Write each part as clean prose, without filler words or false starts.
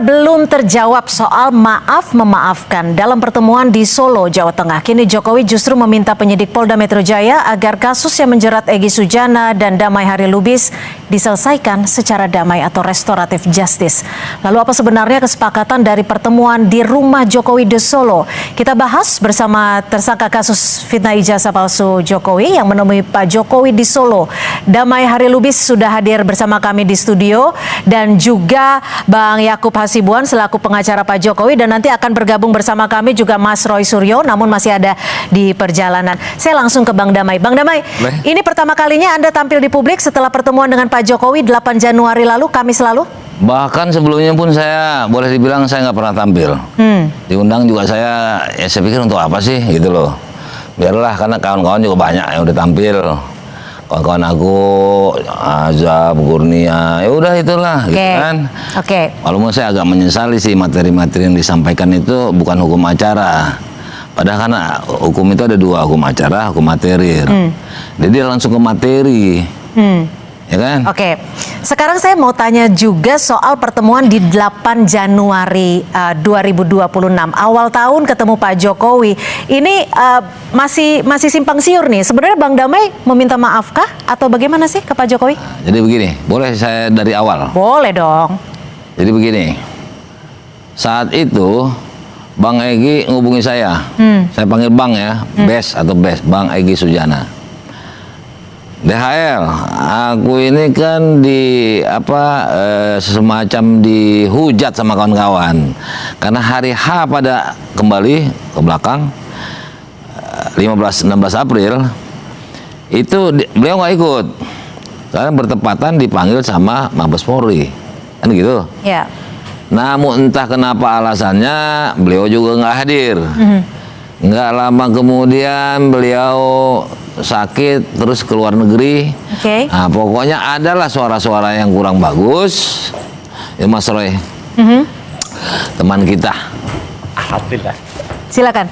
belum terjawab soal maaf memaafkan dalam pertemuan di Solo, Jawa Tengah. Kini Jokowi justru meminta penyidik Polda Metro Jaya agar kasus yang menjerat Egy Sujana dan Damai Hari Lubis diselesaikan secara damai atau restoratif justice. Lalu apa sebenarnya kesepakatan dari pertemuan di rumah Jokowi di Solo? Kita bahas bersama tersangka kasus fitnah ijazah palsu Jokowi yang menemui Pak Jokowi di Solo. Damai Hari Lubis sudah hadir bersama kami di studio dan juga Bang Yakub Hasibuan selaku pengacara Pak Jokowi, dan nanti akan bergabung bersama kami juga Mas Roy Suryo, namun masih ada di perjalanan. Saya langsung ke Bang Damai. Bang Damai, ini pertama kalinya Anda tampil di publik setelah pertemuan dengan Pak Jokowi 8 Januari lalu, Kamis lalu? Bahkan sebelumnya pun saya boleh dibilang saya nggak pernah tampil. Diundang juga saya pikir untuk apa sih gitu loh. Biarlah, karena kawan-kawan juga banyak yang udah tampil. Kawan-kawan aku, Azab, Kurnia, ya udah itulah, gitu kan. Walaupun saya agak menyesali sih materi-materi yang disampaikan itu bukan hukum acara. Padahal karena hukum itu ada dua, hukum acara, hukum materi. Jadi dia langsung ke materi. Ya kan? Sekarang saya mau tanya juga soal pertemuan di 8 Januari 2026. Awal tahun ketemu Pak Jokowi. Ini masih simpang siur nih. Sebenarnya Bang Damai meminta maafkah atau bagaimana sih ke Pak Jokowi? Jadi begini, boleh saya dari awal? Boleh dong. Jadi begini, saat itu Bang Egy ngubungi saya. Saya panggil Bang ya, Bes atau Bes, Bang Egy Sujana. DHL, aku ini kan semacam dihujat sama kawan-kawan karena hari H pada kembali ke belakang 15-16 April itu beliau nggak ikut karena bertepatan dipanggil sama Mabes Polri, kan gitu. Ya. Namun entah kenapa alasannya beliau juga nggak hadir. Nggak lama kemudian beliau sakit terus ke luar negeri. Nah, pokoknya adalah suara-suara yang kurang bagus. Ya Mas Roy, teman kita. Alhamdulillah. Silakan.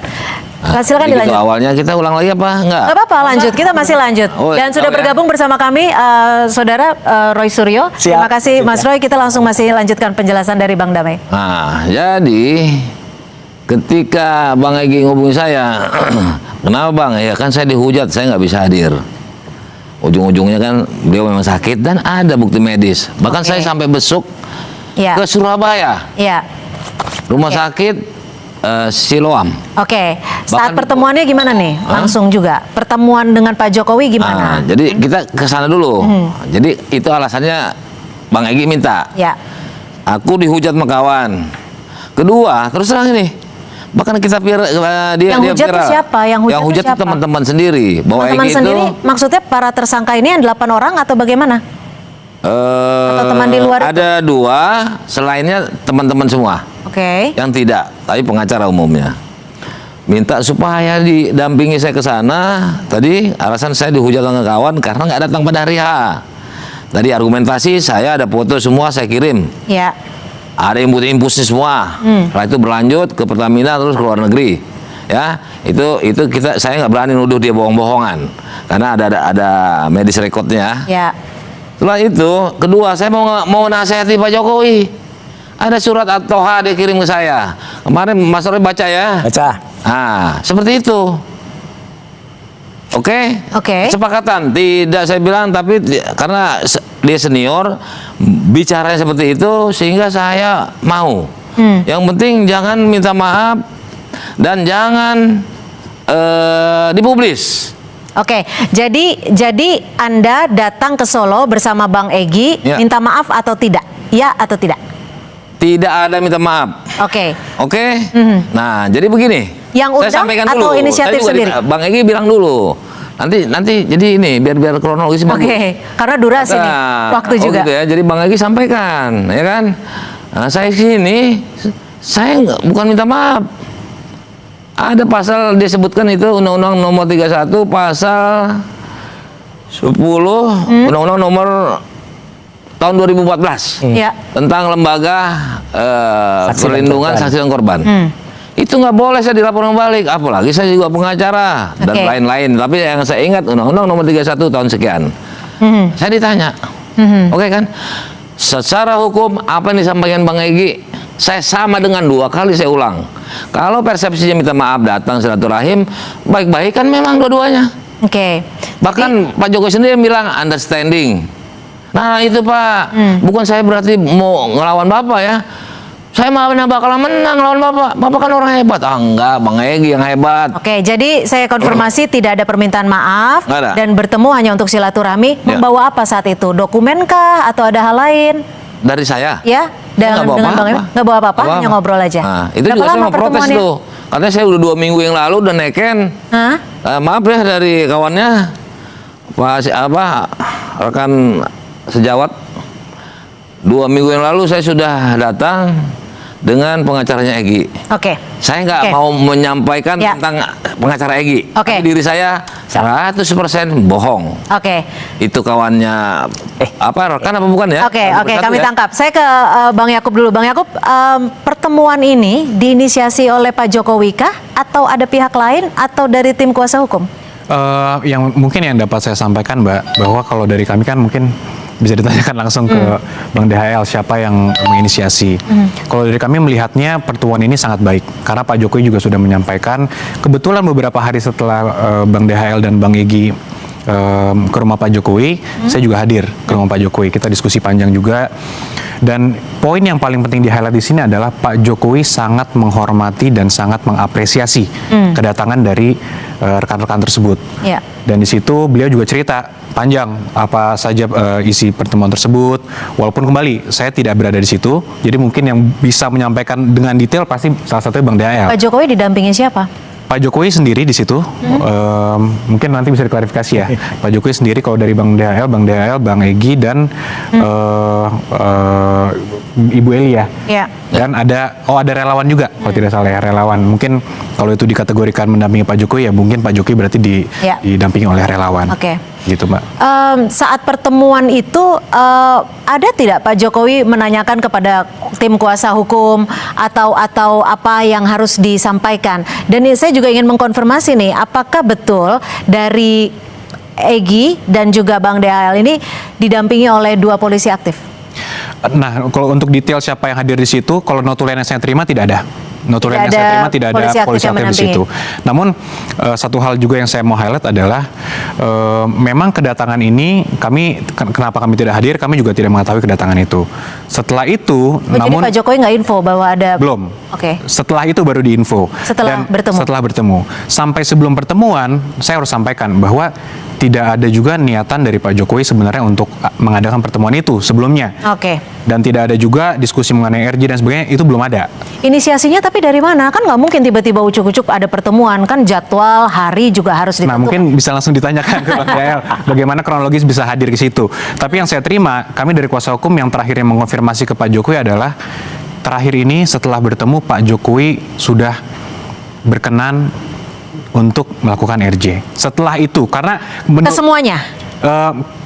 Silakan dilanjut. Gitu, awalnya kita ulang lagi apa enggak? Enggak apa-apa, lanjut. Kita masih lanjut. Dan sudah bergabung bersama kami Saudara Roy Suryo. Terima kasih Mas Roy. Kita langsung masih lanjutkan penjelasan dari Bang Damai. Nah, jadi ketika Bang Egy ngubungi saya, kenapa Bang? Ya kan saya dihujat, saya nggak bisa hadir. Ujung-ujungnya kan beliau memang sakit dan ada bukti medis. Bahkan saya sampai besuk ke Surabaya, rumah sakit Siloam. Saat pertemuannya gimana nih? Langsung juga pertemuan dengan Pak Jokowi gimana? Jadi kita ke sana dulu. Jadi itu alasannya Bang Egy minta. Aku dihujat sama kawan. Kedua, terus terang ini. Bahkan kita yang hujat itu siapa? Yang hujat itu teman-teman sendiri. Teman-teman sendiri, maksudnya para tersangka ini yang 8 orang atau bagaimana? Atau teman di luar ada itu? 2, selainnya teman-teman semua. Yang tidak, tapi pengacara umumnya. Minta supaya didampingi saya ke sana. Tadi alasan saya dihujat sama kawan karena nggak datang pada hari H. Tadi argumentasi saya ada foto semua saya kirim. Ada input-inputnya semua. Setelah itu berlanjut ke Pertamina terus ke luar negeri. Ya, itu saya nggak berani nuduh dia bohong-bohongan karena ada medis recordnya. Setelah itu, kedua saya mau nasihati Pak Jokowi. Ada surat At-Toha dia kirim ke saya. Kemarin Mas Roy baca ya? Baca. Nah, seperti itu. Kesepakatan. Tidak saya bilang, tapi karena dia senior, bicaranya seperti itu sehingga saya mau. Yang penting jangan minta maaf dan jangan dipublis. Jadi Anda datang ke Solo bersama Bang Egy, minta maaf atau tidak? Ya atau tidak? Tidak ada minta maaf. Nah, jadi begini. Yang undang saya sampaikan atau dulu. inisiatif sendiri? Bang Egy bilang dulu. Nanti jadi ini biar kronologis bagus. Karena durasi nih, waktu juga. Gitu ya. Jadi Bang Egy sampaikan, ya kan? Nah, saya sini, saya bukan minta maaf. Ada pasal disebutkan itu Undang-Undang Nomor 31 pasal 10 Undang-Undang Nomor tahun 2014 tentang lembaga perlindungan saksi dan korban. Itu nggak boleh saya dilaporkan balik, apalagi saya juga pengacara dan lain-lain. Tapi yang saya ingat Undang-Undang Nomor 31 tahun sekian. Saya ditanya, kan? Secara hukum apa yang disampaikan Bang Egy Saya sama dengan 2 kali saya ulang. Kalau persepsinya minta maaf datang silaturahim, baik-baik kan memang dua-duanya. Oke. Bahkan Pak Jokowi sendiri bilang understanding. Nah itu Pak, bukan saya berarti mau ngelawan Bapak ya. Saya mah bakalan menang lawan Bapak. Bapak kan orang hebat. Ah enggak, Bang Egy yang hebat. Oke, jadi saya konfirmasi tidak ada permintaan maaf Nggak ada. dan bertemu hanya untuk silaturahmi. Ya. Membawa apa saat itu? Dokumenkah atau ada hal lain? Dari saya. Ya, Nggak bawa dengan Bang apa-apa. Emy? Nggak bawa apa-apa, Nggak hanya apa-apa. ngobrol aja. Nah, itu Berapa juga saya lama mau protes pertemuannya? tuh. Katanya saya udah 2 minggu yang lalu udah neken. Hah? Maaf ya dari kawannya rekan sejawat. 2 minggu yang lalu saya sudah datang dengan pengacaranya Egy. Oke. Saya nggak Oke. mau menyampaikan Ya. tentang pengacara Egy. Oke. Tapi diri saya 100% bohong. Oke. Itu kawannya rekan apa bukan ya? Oke, Ada oke, bersatu kami ya? tangkap. Saya ke Bang Yakub dulu. Bang Yakub, pertemuan ini diinisiasi oleh Pak Jokowi kah? Atau ada pihak lain? Atau dari tim kuasa hukum? Yang dapat saya sampaikan Mbak, bahwa kalau dari kami kan mungkin bisa ditanyakan langsung ke Bang DHL siapa yang menginisiasi. Kalau dari kami melihatnya pertemuan ini sangat baik karena Pak Jokowi juga sudah menyampaikan, kebetulan beberapa hari setelah Bang DHL dan Bang Egy ke rumah Pak Jokowi, saya juga hadir ke rumah Pak Jokowi. Kita diskusi panjang juga. Dan poin yang paling penting di highlight di sini adalah Pak Jokowi sangat menghormati dan sangat mengapresiasi kedatangan dari rekan-rekan tersebut. Ya. Dan di situ beliau juga cerita panjang apa saja isi pertemuan tersebut. Walaupun kembali saya tidak berada di situ, jadi mungkin yang bisa menyampaikan dengan detail pasti salah satunya Bang DHL. Pak Jokowi didampingi siapa? Pak Jokowi sendiri di situ, mungkin nanti bisa diklarifikasi ya. Pak Jokowi sendiri kalau dari Bang DHL, Bang Egy dan Ibu Elia. Ya. Dan ada relawan juga, kalau tidak salah ya, relawan. Mungkin kalau itu dikategorikan mendampingi Pak Jokowi ya mungkin Pak Jokowi berarti Ya. didampingi oleh relawan. Oke. Gitu Mbak. Saat pertemuan itu ada tidak Pak Jokowi menanyakan kepada tim kuasa hukum atau apa yang harus disampaikan? Dan saya juga ingin mengkonfirmasi nih, apakah betul dari Egy dan juga Bang DHL ini didampingi oleh 2 polisi aktif? Nah, kalau untuk detail siapa yang hadir di situ, kalau notulen yang saya terima tidak ada. Notulen yang Tidak saya ada terima tidak ada polisi aktif polisi yang aktif di situ. Namun satu hal juga yang saya mau highlight adalah memang kedatangan ini kenapa kami tidak hadir, kami juga tidak mengetahui kedatangan itu. Setelah itu, namun jadi Pak Jokowi nggak info bahwa ada? belum. Oke. Setelah itu baru diinfo. Setelah bertemu. Setelah bertemu. Sampai sebelum pertemuan, saya harus sampaikan bahwa tidak ada juga niatan dari Pak Jokowi sebenarnya untuk mengadakan pertemuan itu sebelumnya. Oke. Dan tidak ada juga diskusi mengenai RJ dan sebagainya, itu belum ada. Inisiasinya tapi dari mana? Kan nggak mungkin tiba-tiba ucuk-ucuk ada pertemuan, kan jadwal, hari juga harus ditentukan. Nah, mungkin bisa langsung ditanyakan ke Bang DHL bagaimana kronologis bisa hadir ke situ. Tapi yang saya terima, kami dari kuasa hukum yang terakhir yang mengonfirmasi ke Pak Jokowi adalah terakhir ini setelah bertemu Pak Jokowi sudah berkenan untuk melakukan RJ. Setelah itu, karena Ke semuanya?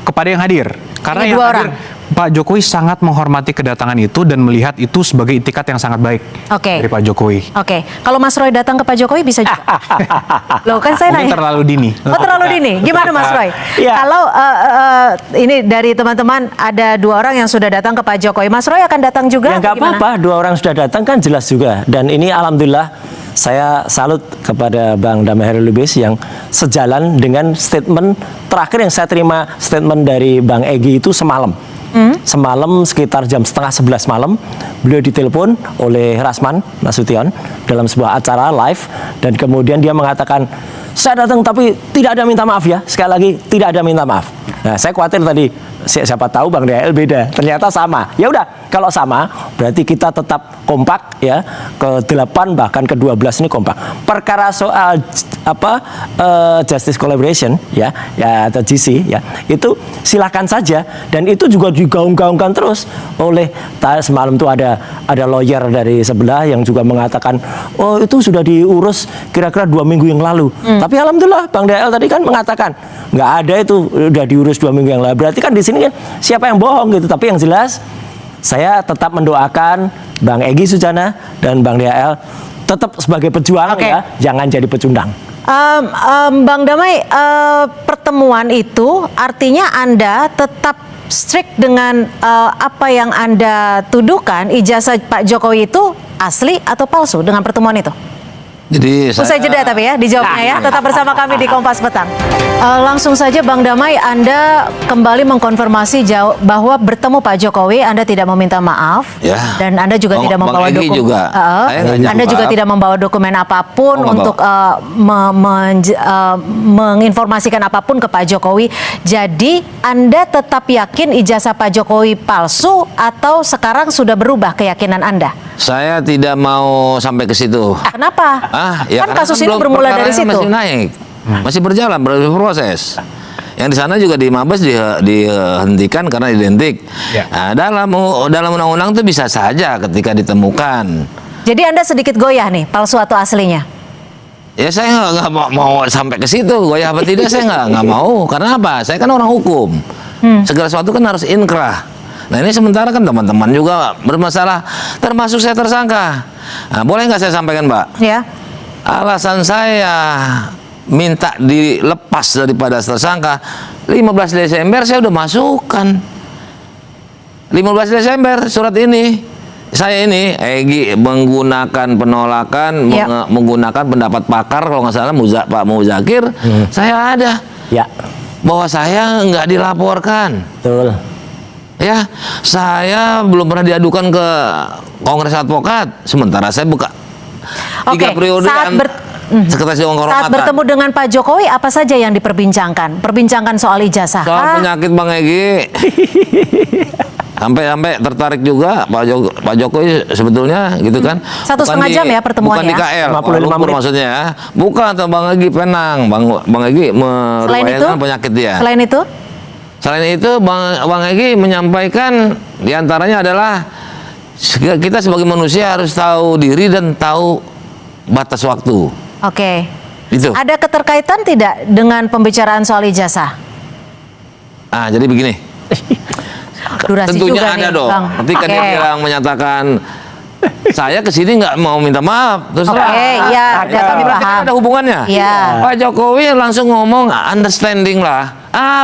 kepada yang hadir, karena Ini yang 2 hadir orang? Pak Jokowi sangat menghormati kedatangan itu dan melihat itu sebagai itikat yang sangat baik Oke. dari Pak Jokowi. Oke. Kalau Mas Roy datang ke Pak Jokowi bisa juga? Loh, kan saya Mungkin nanya. terlalu dini. Oh, terlalu dini. Gimana Mas Roy? Ya. Kalau ini dari teman-teman ada 2 orang yang sudah datang ke Pak Jokowi, Mas Roy akan datang juga? Ya nggak Gimana? apa-apa, 2 orang sudah datang kan jelas juga. Dan ini alhamdulillah saya salut kepada Bang Damai Hairil Lubis yang sejalan dengan statement terakhir yang saya terima, statement dari Bang Egy itu semalam. Semalam sekitar jam 10:30 malam beliau ditelepon oleh Rasman Nasution dalam sebuah acara live dan kemudian dia mengatakan saya datang tapi tidak ada minta maaf ya, sekali lagi tidak ada minta maaf. Nah saya khawatir tadi siapa tahu Bang DHL beda, ternyata sama. Ya udah kalau sama berarti kita tetap kompak ya, ke-8 bahkan ke-12 ini kompak. Perkara soal justice collaboration ya atau GC ya itu silakan saja dan itu juga digaung-gaungkan terus oleh semalam tuh ada lawyer dari sebelah yang juga mengatakan oh itu sudah diurus kira-kira 2 minggu yang lalu. Tapi alhamdulillah Bang DHL tadi kan mengatakan nggak ada itu udah diurus 2 minggu yang lalu. Berarti kan di sini kan siapa yang bohong gitu. Tapi yang jelas saya tetap mendoakan Bang Egy Sujana dan Bang DHL tetap sebagai pejuang ya, jangan jadi pecundang. Bang Damai, pertemuan itu artinya Anda tetap strict dengan apa yang Anda tuduhkan, ijazah Pak Jokowi itu asli atau palsu dengan pertemuan itu? Jadi Usai jeda tapi ya dijawabnya ya. Tetap bersama kami di Kompas Petang. Langsung saja Bang Damai, Anda kembali mengkonfirmasi bahwa bertemu Pak Jokowi Anda tidak meminta maaf Ya. dan Anda juga tidak Bang membawa Egy dokumen. juga. Saya nggak Anda jawab. juga tidak membawa dokumen apapun Oh, nggak untuk menginformasikan apapun ke Pak Jokowi. Jadi Anda tetap yakin ijazah Pak Jokowi palsu atau sekarang sudah berubah keyakinan Anda? Saya tidak mau sampai ke situ. Kenapa? Ya Kan karena kasus kan ini belum- bermula dari perkaranya situ. Masih naik, masih berjalan, berproses. Yang di sana juga di Mabes dihentikan karena identik. Ya. Nah, dalam undang-undang itu bisa saja ketika ditemukan. Jadi Anda sedikit goyah nih, palsu atau aslinya? Ya saya nggak mau sampai ke situ, goyah apa tidak saya nggak mau. Karena apa? Saya kan orang hukum. Segala sesuatu kan harus inkrah. Nah ini sementara kan teman-teman juga bermasalah, termasuk saya tersangka. Nah, boleh nggak saya sampaikan, Mbak? Ya. Alasan saya minta dilepas daripada tersangka 15 Desember saya udah masukkan. 15 Desember surat ini. Saya ini Egy menggunakan penolakan, Ya. menggunakan pendapat pakar kalau nggak salah Pak Muzakir, saya ada Ya, bahwa saya nggak dilaporkan. betul. Ya, saya belum pernah diadukan ke Kongres Advokat. Sementara saya buka 3 periode Sekretaris Dewan Kehormatan. Saat bertemu dengan Pak Jokowi, apa saja yang diperbincangkan? Perbincangkan soal ijazah. Soal penyakit Bang Egy. Sampai tertarik juga Pak Jokowi sebetulnya gitu kan. 1,5 jam ya pertemuannya. Bukan di KL, 55 Kuala Lumpur menit. maksudnya ya. Bukan atau Bang Egy penang. Bang Egy merupakan penyakit dia. Selain itu, Bang Egy menyampaikan diantaranya adalah kita sebagai manusia harus tahu diri dan tahu batas waktu. oke. Itu. Ada keterkaitan tidak dengan pembicaraan soal ijazah? Jadi begini. Durasi Tentunya juga ada nih, dong. Bang. Ketika dia Oke. bilang menyatakan saya kesini nggak mau minta maaf, terus Oke, ya, kami berarti kan paham. ada hubungannya. Iya. Pak Jokowi langsung ngomong understanding lah.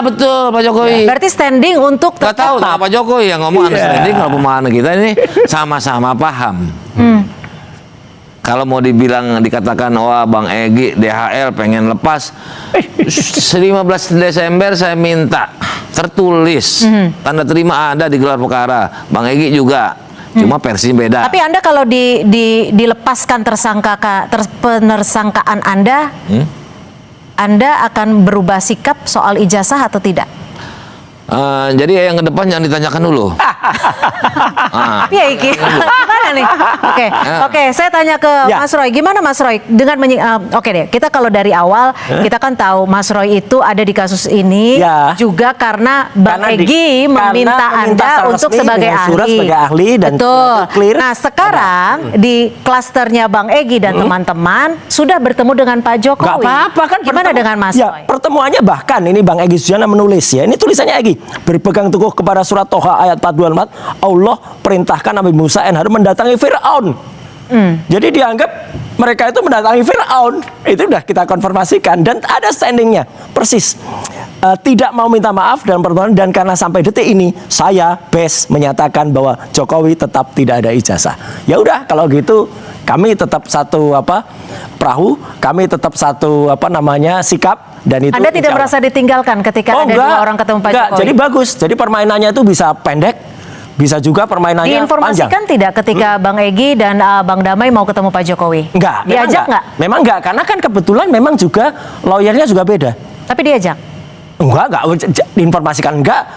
Betul Pak Jokowi. Berarti standing untuk Gak tahu Pak Jokowi yang ngomong understanding kalau pemahaman kita ini sama-sama paham. Kalau mau dikatakan wah Bang Egy DHL pengen lepas 15 Desember saya minta tertulis tanda terima ada di gelar perkara. Bang Egy juga cuma versinya beda. Tapi Anda kalau dilepaskan penersangkaan Anda, Anda akan berubah sikap soal ijazah atau tidak? Jadi yang ke depan jangan ditanyakan dulu. Iya, Iki. Gimana nih? Oke, saya tanya ke Ya. Mas Roy. Gimana Mas Roy dengan oke deh, kita kalau dari awal kita kan tahu Mas Roy itu ada di kasus ini Ya. juga karena Bang Karena Egy meminta Anda secara untuk resmi sebagai dengan surat ahli. sebagai ahli dan Betul. clear. Nah, sekarang di klasternya Bang Egy dan teman-teman sudah bertemu dengan Pak Jokowi. Gak apa-apa kan. Gimana dengan Mas Ya, Roy? pertemuannya bahkan ini Bang Egy Sujana menulis ya. Ini tulisannya Egy. Berpegang teguh kepada surat Toha ayat 424. Allah perintahkan Nabi Musa dan Harun mendatangi Fir'aun. Jadi dianggap mereka itu mendatangi Fir'aun. Itu sudah kita konfirmasikan dan ada standingnya persis. Tidak mau minta maaf dalam pertemuan dan karena sampai detik ini saya menyatakan bahwa Jokowi tetap tidak ada ijazah. Ya udah kalau gitu kami tetap satu perahu, kami tetap satu sikap dan itu. Anda tidak insya merasa ditinggalkan ketika ada dua orang ketemu Pak enggak. Jokowi? Jadi bagus. Jadi permainannya itu bisa pendek, bisa juga permainannya panjang. Diinformasikan tidak ketika Bang Egy dan Bang Damai mau ketemu Pak Jokowi? Enggak. Diajak nggak? Memang enggak, karena kan kebetulan memang juga lawyernya juga beda. Tapi diajak? Enggak, diinformasikan enggak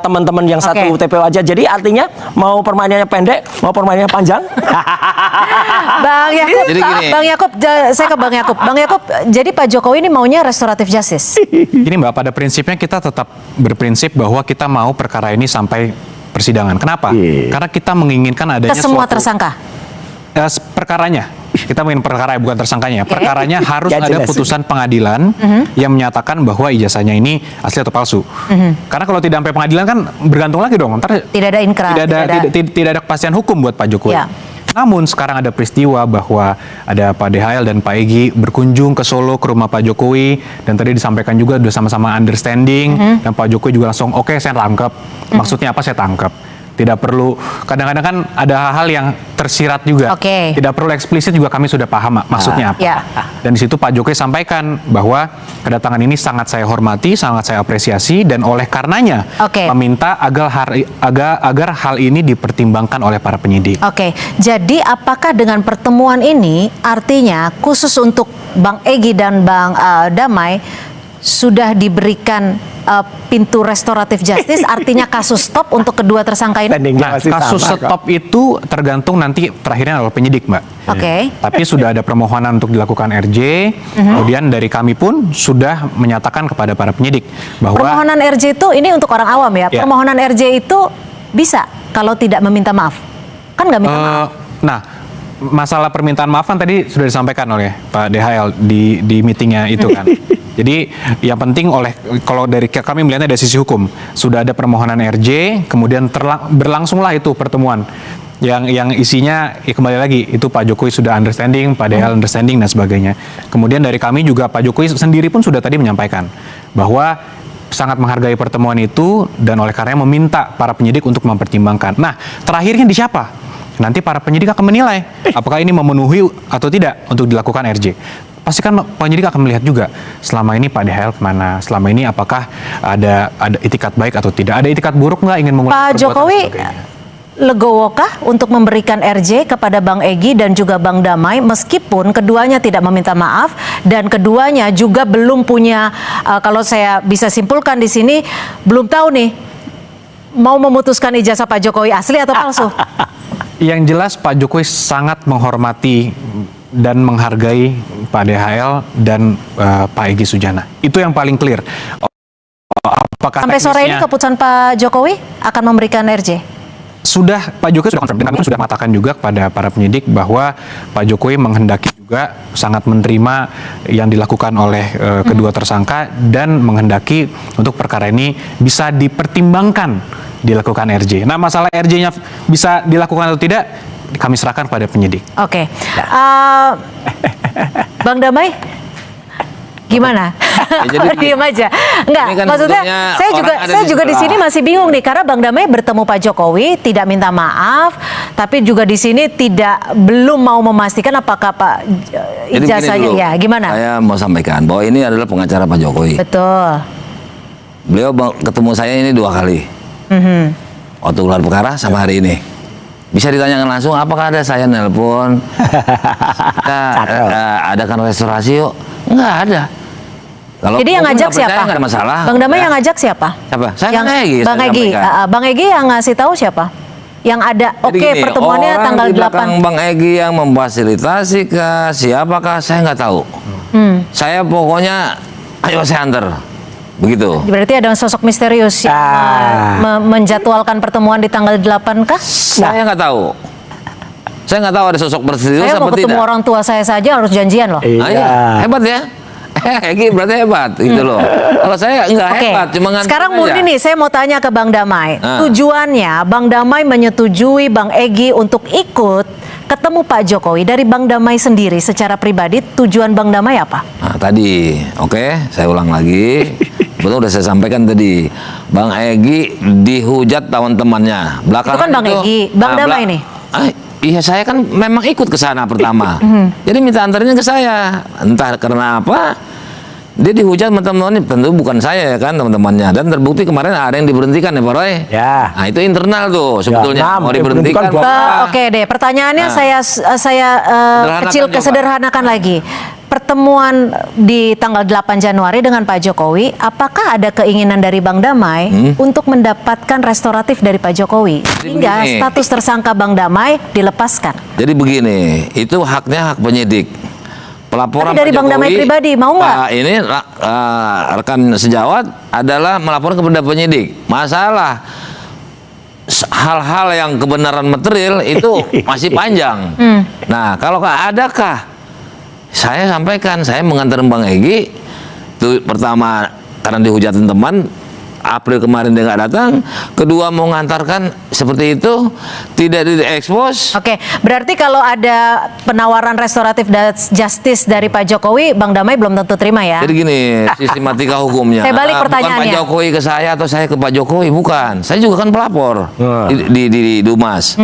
teman-teman yang satu TPO aja. Jadi artinya mau permainannya pendek, mau permainannya panjang. Bang Yakub, Jadi gini. Bang Yakub, saya ke Bang Yakub. Bang Yakub, jadi Pak Jokowi ini maunya restoratif justice. Gini Mbak, pada prinsipnya kita tetap berprinsip bahwa kita mau perkara ini sampai persidangan. Kenapa? Karena kita menginginkan adanya Ke semua suatu tersangka. Perkaranya. Kita ingin perkara bukan tersangkanya. Perkaranya harus Ya, ada jelas. putusan pengadilan yang menyatakan bahwa ijazahnya ini asli atau palsu. Karena kalau tidak sampai pengadilan kan bergantung lagi dong. Ntar Tidak ada inkrah. tidak ada kepastian hukum buat Pak Jokowi. Ya. Namun sekarang ada peristiwa bahwa ada Pak DHL dan Pak Egy berkunjung ke Solo ke rumah Pak Jokowi, dan tadi disampaikan juga udah sama-sama understanding, dan Pak Jokowi juga langsung oke, saya tangkap. Maksudnya apa saya tangkap? Tidak perlu, kadang-kadang kan ada hal-hal yang tersirat juga. Tidak perlu eksplisit juga kami sudah paham maksudnya apa. Dan di situ Pak Jokowi sampaikan bahwa kedatangan ini sangat saya hormati, sangat saya apresiasi, dan oleh karenanya meminta agar hal ini dipertimbangkan oleh para penyidik. Jadi apakah dengan pertemuan ini artinya khusus untuk Bang Egy dan Bang Damai sudah diberikan pintu restoratif justice, artinya kasus stop untuk kedua tersangka ini? Nah, kasus stop itu tergantung nanti terakhirnya oleh penyidik, Mbak. Tapi sudah ada permohonan untuk dilakukan RJ, kemudian dari kami pun sudah menyatakan kepada para penyidik bahwa permohonan RJ itu ini untuk orang awam ya. Permohonan RJ itu bisa kalau tidak meminta maaf, kan nggak minta maaf. Nah, masalah permintaan maaf kan tadi sudah disampaikan oleh Pak DHL di meetingnya itu kan. Jadi yang penting kalau dari kami melihatnya dari sisi hukum, sudah ada permohonan RJ, kemudian berlangsunglah itu pertemuan yang isinya kembali lagi itu Pak Jokowi sudah understanding, Pak DHL understanding dan sebagainya. Kemudian dari kami juga Pak Jokowi sendiri pun sudah tadi menyampaikan bahwa sangat menghargai pertemuan itu dan oleh karenanya meminta para penyidik untuk mempertimbangkan. Nah, terakhirnya di siapa? Nanti para penyidik akan menilai apakah ini memenuhi atau tidak untuk dilakukan RJ. Pasti kan penyidik akan melihat juga selama ini Pak DHL kemana, selama ini apakah ada itikat baik atau tidak, ada itikat buruk nggak ingin mengulangi Pak Jokowi legowokah untuk memberikan RJ kepada Bang Egy dan juga Bang Damai meskipun keduanya tidak meminta maaf dan keduanya juga belum punya, kalau saya bisa simpulkan di sini, belum tahu nih mau memutuskan ijazah Pak Jokowi asli atau palsu? Yang jelas Pak Jokowi sangat menghormati dan menghargai Pak DHL dan Pak Egy Sujana. Itu yang paling clear. Apakah sampai sore ini keputusan Pak Jokowi akan memberikan RJ? Sudah, Pak Jokowi sudah confirm, dan kami sudah mengatakan juga kepada para penyidik bahwa Pak Jokowi menghendaki juga sangat menerima yang dilakukan oleh kedua tersangka dan menghendaki untuk perkara ini bisa dipertimbangkan dilakukan RJ. Nah, masalah RJ-nya bisa dilakukan atau tidak, kami serahkan pada penyidik. Bang Damai, gimana? Diam aja. Enggak, kan maksudnya saya juga di sini masih bingung nih karena Bang Damai bertemu Pak Jokowi tidak minta maaf, tapi juga di sini belum mau memastikan apakah Pak ijazahnya ya gimana? Saya mau sampaikan bahwa ini adalah pengacara Pak Jokowi. Betul. Beliau ketemu saya ini 2 kali. Waktu gelar perkara sama hari ini. Bisa ditanyakan langsung apakah ada saya nelpon adakan restorasi yuk. Enggak ada. Kalau jadi yang ngajak siapa? Enggak ada masalah. Bang Damai yang ngajak siapa? Siapa? Saya yang Egy. Bang Egy yang ngasih tahu siapa? Yang ada pertemuannya tanggal 8. Orang di Bang Egy yang memfasilitasi siapakah saya nggak tahu. Saya pokoknya ayo saya antar. Begitu. Berarti ada sosok misterius yang menjadwalkan pertemuan di tanggal 8 kah? Saya nggak tahu. Saya nggak tahu ada sosok misterius saya mau ketemu orang tua saya saja harus janjian loh. Hebat ya. Egy berarti hebat gitu loh. Kalau saya nggak hebat, cuma nganter sekarang murni nih, saya mau tanya ke Bang Damai. Tujuannya Bang Damai menyetujui Bang Egy untuk ikut ketemu Pak Jokowi dari Bang Damai sendiri secara pribadi, tujuan Bang Damai apa? Nah, tadi, saya ulang lagi. Betul udah saya sampaikan tadi. Bang Egy dihujat teman-temannya. Itu kan Bang Egy, Bang Damai nih. Iya, saya kan memang ikut ke sana pertama. Jadi minta antarnya ke saya. Entah karena apa, dia dihujat teman-temannya. Tentu bukan saya ya kan teman-temannya. Dan terbukti kemarin ada yang diberhentikan ya Pak Roy. Ya. Nah itu internal tuh sebetulnya. Mau diberhentikan. Oke deh, pertanyaannya saya sederhanakan lagi. Pertemuan di tanggal 8 Januari dengan Pak Jokowi, apakah ada keinginan dari Bang Damai untuk mendapatkan restoratif dari Pak Jokowi hingga status tersangka Bang Damai dilepaskan? Jadi begini, itu haknya hak penyidik. Pelaporan tapi dari Bang Damai pribadi mau nggak? Ini rekan sejawat adalah melaporkan kepada penyidik. Masalah hal-hal yang kebenaran material itu masih panjang. Nah, kalau adakah saya sampaikan, saya mengantar Bang Egy itu pertama karena dihujatin teman, April kemarin dia nggak datang, kedua mau ngantarkan seperti itu, tidak diekspos. Oke, berarti kalau ada penawaran restoratif justice dari Pak Jokowi, Bang Damai belum tentu terima ya? Jadi gini, sistematika hukumnya. Saya balik Bukan pertanyaannya. Pak Jokowi ke saya atau saya ke Pak Jokowi, bukan. Saya juga kan pelapor di Dumas.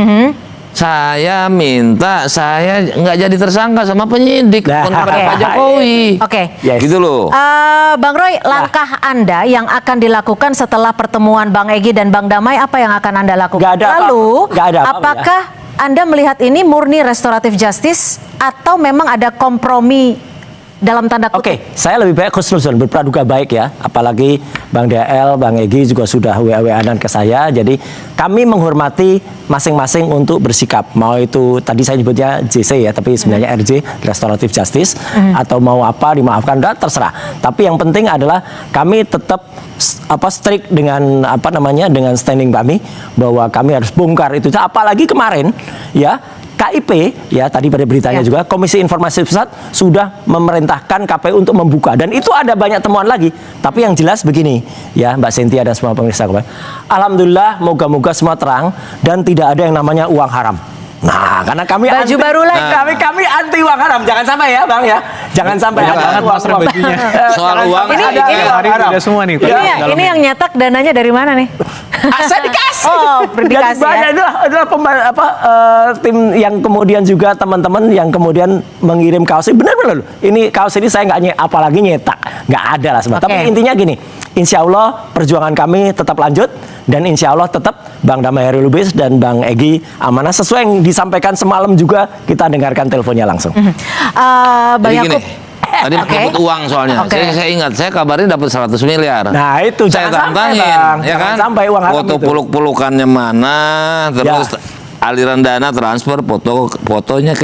Saya minta saya nggak jadi tersangka sama penyidik, bukan karena Pak Jokowi. Oke. Gitu loh. Bang Roy, langkah Anda yang akan dilakukan setelah pertemuan Bang Egy dan Bang Damai, apa yang akan Anda lakukan? Nggak ada Lalu, nggak ada apa-apa, apakah Anda melihat ini murni restoratif justice atau memang ada kompromi dalam tanda kutip? Oke, saya lebih baik khusnuzon, berpraduga baik ya. Apalagi Bang DL, Bang Egy juga sudah WA-WA-an ke saya. Jadi kami menghormati masing-masing untuk bersikap. Mau itu tadi saya nyebutnya JC ya, tapi sebenarnya RJ, Restoratif Justice. Atau mau apa, dimaafkan, enggak, terserah. Tapi yang penting adalah kami tetap strict dengan dengan standing kami bahwa kami harus bongkar itu. Apalagi kemarin ya KIP ya tadi pada beritanya juga Komisi Informasi Pusat sudah memerintahkan KPU untuk membuka dan itu ada banyak temuan lagi. Tapi yang jelas begini ya Mbak Cynthia dan semua pemirsa, alhamdulillah moga-moga semua terang dan tidak ada yang namanya uang haram. Nah, karena kami Baju baru lagi. kami anti uang haram. Jangan sampai ya, Bang ya. Jangan sampai ada uang bajunya. Soal uang Ini hari udah semua nih. Ini yang nyetak dananya dari mana nih? Saya dikasih. Oh, Dan dikasih banyak ya. adalah tim yang kemudian juga teman-teman yang kemudian mengirim kaos ini benar-benar loh. Ini kaos ini saya nggak apalagi nyetak, nggak ada lah sebenarnya. Tapi intinya gini, insya Allah perjuangan kami tetap lanjut dan insya Allah tetap Bang Damai Hairil Lubis dan Bang Egy amanah sesuai yang disampaikan semalam juga kita dengarkan teleponnya langsung. Bang Jadi Yakub. gini, tadi dapat uang soalnya. Saya ingat, saya kabarin dapat 100 miliar. Nah itu saya jangan sampai, tantangin, Bang. ya Jangan kan? sampai uang haram Foto itu. peluk-pelukannya mana, terus aliran dana transfer, fotonya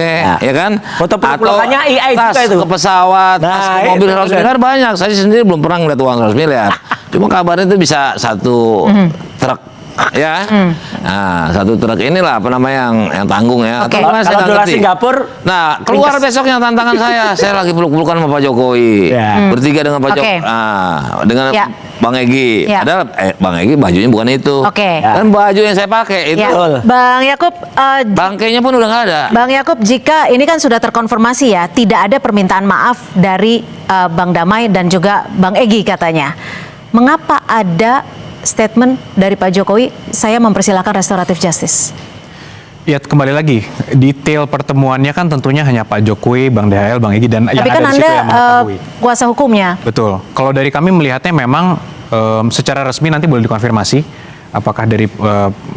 ya kan? Foto peluk-pelukannya AI tas juga itu. ke pesawat, tas Nah, ke mobil itu 100 miliar banyak. Saya sendiri belum pernah ngeliat uang 100 miliar. Cuma kabarnya itu bisa satu truk. Ya, nah satu truk inilah apa namanya yang tanggung ya. Oke. Atau gimana, saya Kalau nggak dolar ngerti. Singapura, Nah, keluar besoknya tantangan saya lagi peluk-pelukan sama Pak Jokowi, bertiga dengan Pak Jokowi, dengan Bang Egy. Padahal Bang Egy bajunya bukan itu, kan baju yang saya pakai itu. Bang Yakub, bangkainya pun udah nggak ada. Bang Yakub, jika ini kan sudah terkonfirmasi ya, tidak ada permintaan maaf dari Bang Damai dan juga Bang Egy katanya. Mengapa ada statement dari Pak Jokowi, saya mempersilahkan restoratif justice? Ya kembali lagi, detail pertemuannya kan tentunya hanya Pak Jokowi, Bang DHL, Bang Egy dan Tapi yang kan ada di Anda situ yang mengetahui. kuasa hukumnya. Betul. Kalau dari kami melihatnya memang secara resmi nanti boleh dikonfirmasi apakah dari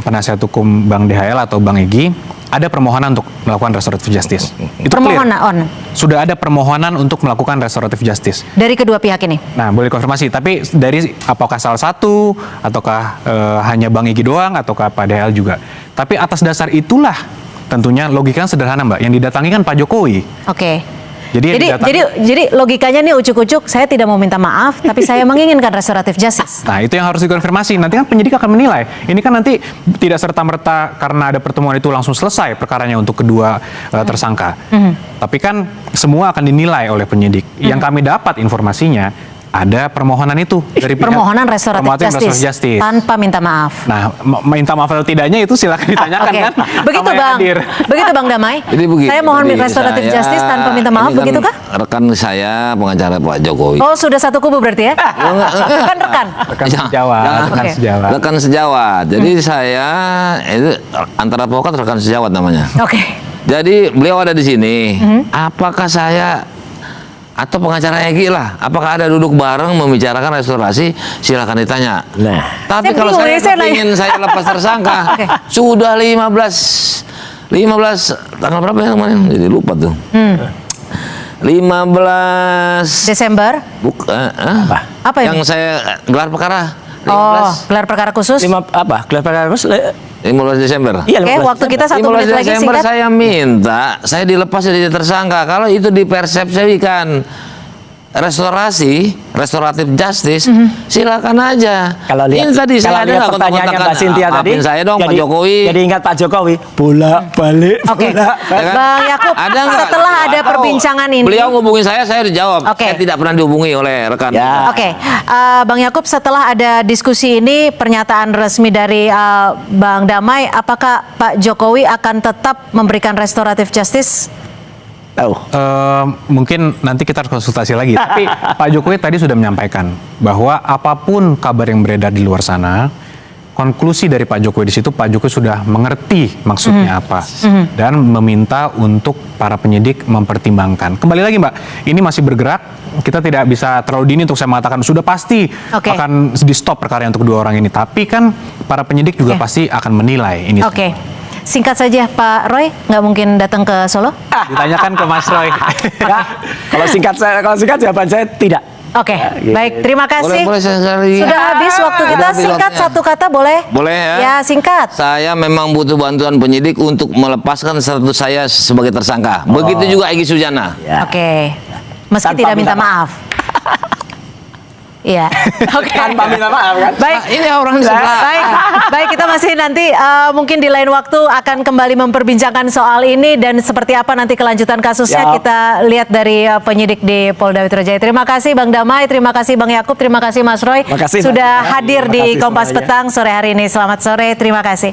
penasihat hukum Bang DHL atau Bang Egy ada permohonan untuk melakukan restoratif justice. Itu Permohonan. Sudah ada permohonan untuk melakukan restoratif justice Dari kedua pihak ini? Nah, boleh konfirmasi. Tapi dari apakah salah satu, ataukah hanya Bang Egy doang, ataukah Pak DHL juga. Tapi atas dasar itulah tentunya logikanya sederhana Mbak. Yang didatangi kan Pak Jokowi. Oke. Jadi logikanya nih ucuk-ucuk, saya tidak mau minta maaf, tapi saya menginginkan restoratif justice. Nah, itu yang harus dikonfirmasi. Nanti kan penyidik akan menilai. Ini kan nanti tidak serta-merta karena ada pertemuan itu langsung selesai perkaranya untuk kedua tersangka. Tapi kan semua akan dinilai oleh penyidik. Yang kami dapat informasinya, ada permohonan itu dari pihak permohonan restoratif justice tanpa minta maaf. Nah, minta maaf atau tidaknya itu silakan ditanyakan kan. Begitu Bang. Begitu Bang Damai. Jadi begini, saya mohon restoratif justice tanpa minta maaf, kan begitu kah? Rekan saya pengacara Pak Jokowi. Oh, sudah satu kubu berarti ya? Kan rekan. Rekan sejawat. Rekan sejawat. Jadi saya itu antara advokat rekan sejawat namanya. Oke. Jadi beliau ada di sini. Apakah saya atau pengacara Egy lah, apakah ada duduk bareng membicarakan restorasi? Silakan ditanya. Nah, tapi kalau saya ingin saya lepas tersangka, sudah 15 tanggal berapa ya kemarin? Jadi lupa tuh. 15 Desember. Apa yang saya gelar perkara? 15. Oh, gelar perkara khusus. Gelar perkara khusus 15 Desember. Iya, Oke, waktu kita 1 menit lagi Desember singkat. saya minta saya dilepas jadi tersangka kalau itu dipersepsikan restoratif justice, silakan aja. Kalau lihat, ini tadi kalau saya ada lihat nggak pertanyaannya Mbak Cynthia tadi, maafin saya dong Pak Jokowi. Jadi ingat Pak Jokowi, bolak-balik. Oke, Bang Yakub, Ada nggak? setelah ada Atau perbincangan ini, beliau ngubungin saya dijawab. Oke. Saya tidak pernah dihubungi oleh rekan. Ya. Oke, Bang Yakub, setelah ada diskusi ini, pernyataan resmi dari Bang Damai, apakah Pak Jokowi akan tetap memberikan restoratif justice? Tahu. Mungkin nanti kita harus konsultasi lagi. Tapi Pak Jokowi tadi sudah menyampaikan bahwa apapun kabar yang beredar di luar sana, konklusi dari Pak Jokowi di situ, Pak Jokowi sudah mengerti maksudnya apa dan meminta untuk para penyidik mempertimbangkan. Kembali lagi Mbak, ini masih bergerak. Kita tidak bisa terlalu dini untuk saya mengatakan sudah pasti akan di stop perkara untuk kedua orang ini. Tapi kan para penyidik juga pasti akan menilai ini. Oke. Singkat saja Pak Roy, nggak mungkin datang ke Solo? Ditanyakan ke Mas Roy. Ya, kalau singkat jawaban saya tidak. Oke, baik, terima kasih. Boleh saya sekali. Sudah habis waktu kita, Sudah habis singkat waktunya. satu kata boleh? Boleh ya? Ya, singkat. Saya memang butuh bantuan penyidik untuk melepaskan status saya sebagai tersangka. Begitu juga Egy Sujana. Ya. Oke, meski Tanpa tidak minta minta maaf. Iya. Oke. Tanpa minta maaf kan? Baik. Ini orang di sebelah. Baik, kita masih nanti mungkin di lain waktu akan kembali memperbincangkan soal ini dan seperti apa nanti kelanjutan kasusnya Siap. kita lihat dari penyidik di Polda Metro Jaya. Terima kasih Bang Damai, terima kasih Bang Yakub, terima kasih Mas Roy Makasih, sudah Mbak. hadir Terima di kasih Kompas semuanya. Petang sore hari ini. Selamat sore, terima kasih.